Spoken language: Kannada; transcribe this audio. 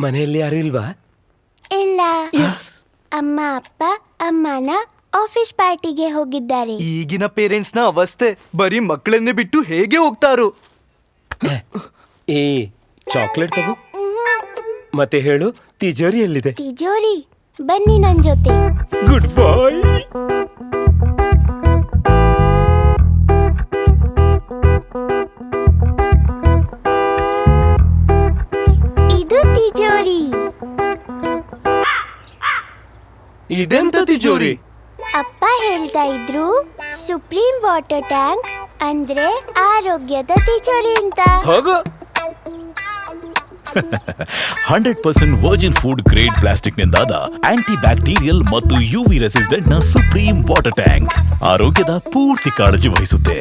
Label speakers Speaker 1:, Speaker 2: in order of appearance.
Speaker 1: ಮನೆಯಲ್ಲಿ ಯಾರು ಇಲ್ವಾ?
Speaker 2: ಇಲ್ಲ.
Speaker 1: ಎಸ್.
Speaker 2: ಅಮ್ಮ ಅಪ್ಪ ಅಮ್ಮನ ಆಫೀಸ್ ಪಾರ್ಟಿಗೆ ಹೋಗಿದ್ದಾರೆ.
Speaker 3: ಈಗಿನ ಪೇರೆಂಟ್ಸ್ ನ ಅವಸ್ಥೆ, ಬರೀ ಮಕ್ಕಳನ್ನೇ ಬಿಟ್ಟು ಹೇಗೆ ಹೋಗ್ತಾರೋ.
Speaker 1: ಏ ಚಾಕ್ಲೇಟ್ ತಗೋ. ಮತ್ತೆ ಹೇಳು, ತಿಜೋರಿ ಎಲ್ಲಿದೆ?
Speaker 2: ತಿಜೋರಿ ಬನ್ನಿ ನನ್ ಜೊತೆ.
Speaker 1: ಗುಡ್ ಬಾಯ್.
Speaker 2: ಇದು ತಿಜೋರಿ.
Speaker 3: ಇದೆಂತ ತಿಜೋರಿ?
Speaker 2: ಅಪ್ಪ ಹೇಳ್ತಾ ಇದ್ರು ಸುಪ್ರೀಂ ವಾಟರ್ ಟ್ಯಾಂಕ್ ಅಂದ್ರೆ ಆರೋಗ್ಯದ ತಿಜೋರಿ ಅಂತ.
Speaker 1: ಹೋಗು.
Speaker 4: 100% ವರ್ಜಿನ್ ಫುಡ್ ಗ್ರೇಡ್ ಪ್ಲಾಸ್ಟಿಕ್ ನಿಂದಾದ ಆಂಟಿ ಬ್ಯಾಕ್ಟೀರಿಯಲ್ ಮತ್ತು ಯುವಿ ರೆಸಿಸ್ಟೆಂಟ್ ನ ಸುಪ್ರೀಂ ವಾಟರ್ ಟ್ಯಾಂಕ್ ಆರೋಗ್ಯದ ಪೂರ್ತಿ ಕಾಳಜಿ ವಹಿಸುತ್ತೆ.